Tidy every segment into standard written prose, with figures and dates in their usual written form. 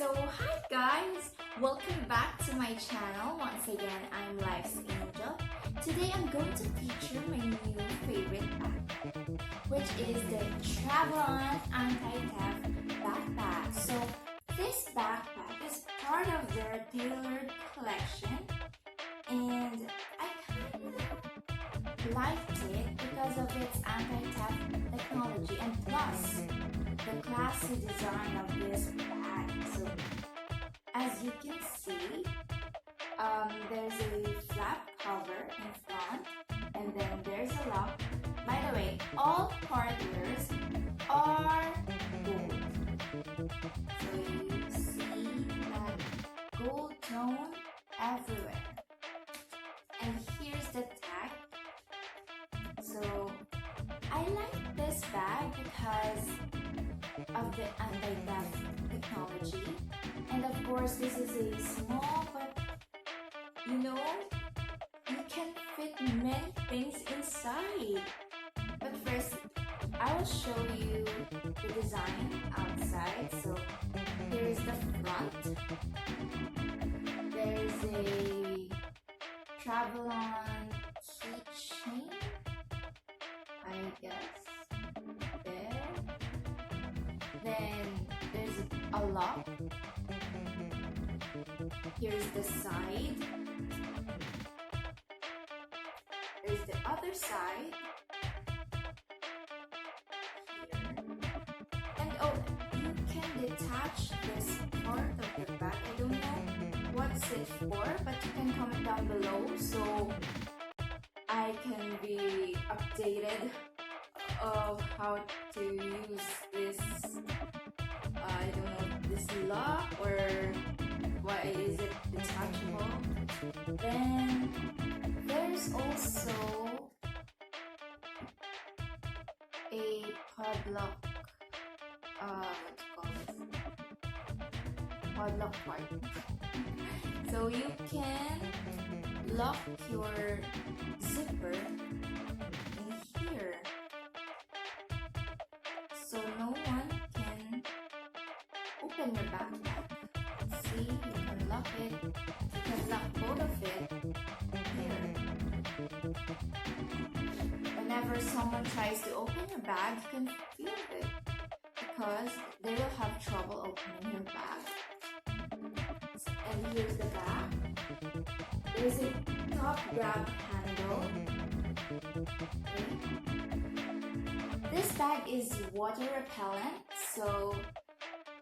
So hi guys, welcome back to my channel. Once again, I'm Life's Angel. Today I'm going to feature my new favorite backpack, which is the Travelon anti-theft backpack. So this backpack is part of their tailored collection, and I kind of liked it because of its anti-theft technology and plus the classy design of this bag. So as you can see, there's a flap cover in front, and then there's a lock. By the way, all partners are gold. So you see that gold tone everywhere. And here's the tag. So I like this bag because of the anti-theft technology, and of course this is a small, but you can fit many things inside. But first I will show you the design outside. So here's the front. There's a Travelon keychain, I guess. Then there's a lock. Here's the side. There's the other side. Here. And oh, you can detach this part of the back. I don't know what's it for, but you can comment down below so I can be updated of how to use this, I don't know, this lock, or why is it detachable. Then there's also a padlock, padlock part. So you can lock your zipper in here, so no one can open your backpack. See, you can lock it. You can lock both of it here. Whenever someone tries to open your bag, you can feel it because they will have trouble opening your bag. And here's the back. There's a top grab handle. Okay. This bag is water repellent, so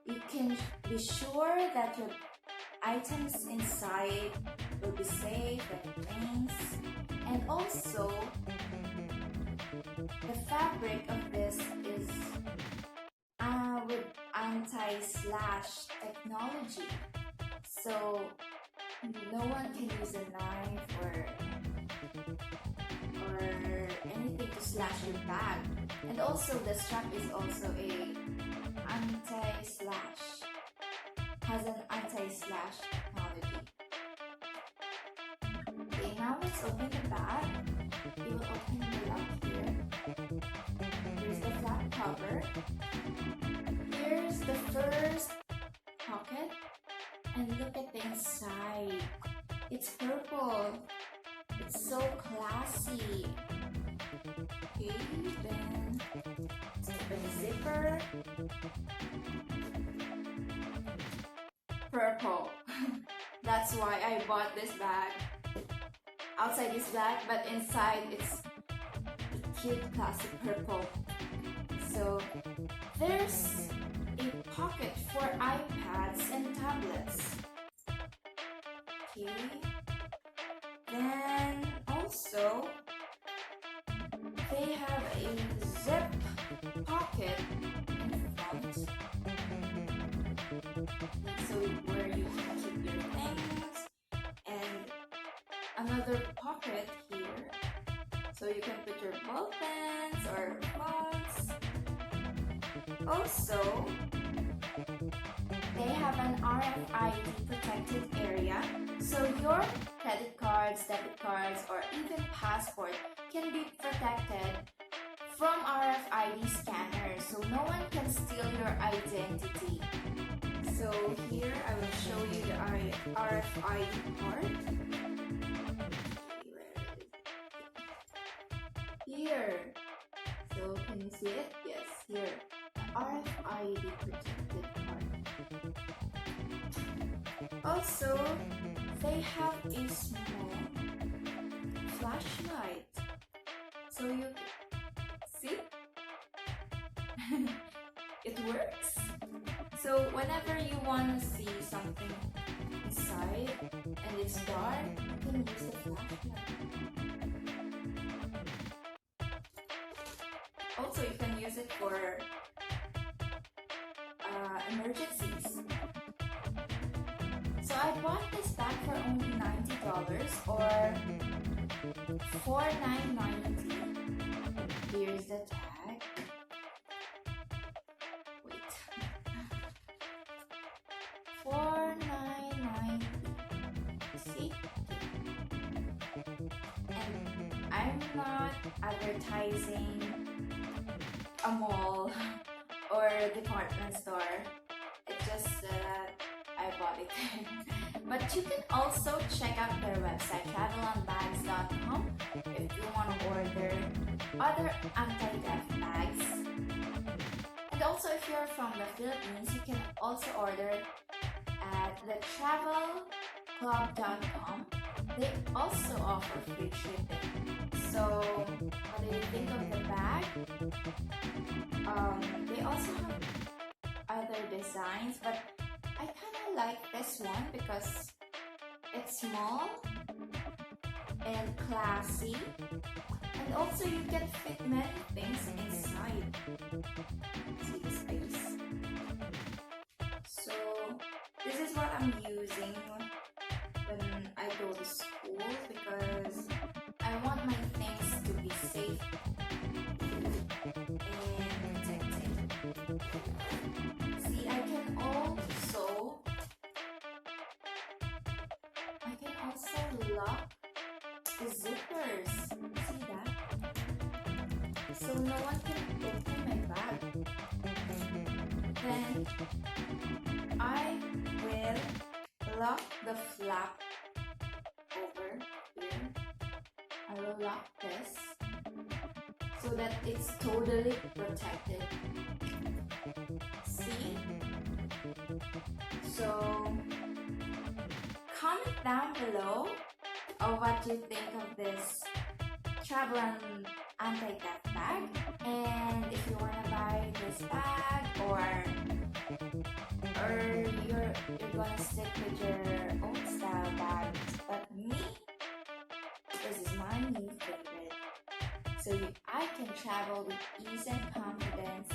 you can be sure that your items inside will be safe when it rains. And also, the fabric of this is with anti-slash technology, so no one can use a knife or anything to slash your bag. And also the strap is also a anti-slash, has an anti-slash technology. Okay, now let's open the bag. We will open the lock here. Here's the flap cover. Here's the first pocket, and look at the inside. It's purple. It's so classy. Okay, then open the zipper. Purple. That's why I bought this bag. Outside is black, but inside it's a cute classic purple. So there's a pocket for iPads and tablets. Okay. Then also they have a zip pocket in front, so where you can keep your things, and another pocket here, so you can put your ball pens or phones. Also, they have an RFID protected area, so your credit cards, debit cards, or even passport can be protected from RFID scanners, so no one can steal your identity. So here I will show you the RFID part. Here. So can you see it? Yes, here. The RFID protected part. Also, they have a small flashlight. So you see? It works. So whenever you want to see something inside and it's dark, you can use the flashlight. Also, you can use it for emergencies. So I bought this bag for only $90 or $49.90. Here's the tag. Wait. $49.90. See? And I'm not advertising a mall or a department store. It's just that I bought it. But you can also check out their website, travelonbags.com, if you want to order other anti-theft bags. And also, if you're from the Philippines, you can also order at the travelclub.com. They also offer free shipping. So, what do you think of the bag? They also have other designs, but I kind of like this one because it's small and classy, and also you can fit many things inside. See the space? So this is what I'm using when I go to school because I want my things to be safe and protected. See, I can also lock the zippers. See that? So no one can open my bag. Then I will lock the flap over here. I will lock this so that it's totally protected. See? So comment down below of what you think of this Travelon anti-theft bag, and if you want to buy this bag or you're gonna stick with your own style bags. But me, this is my new favorite. So I can travel with ease and confidence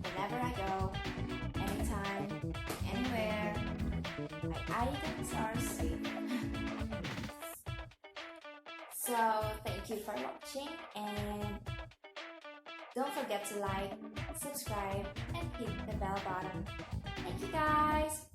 whenever I go, anytime, anywhere. My items are safe. So thank you for watching, and don't forget to like, subscribe, and hit the bell button. Thank you guys!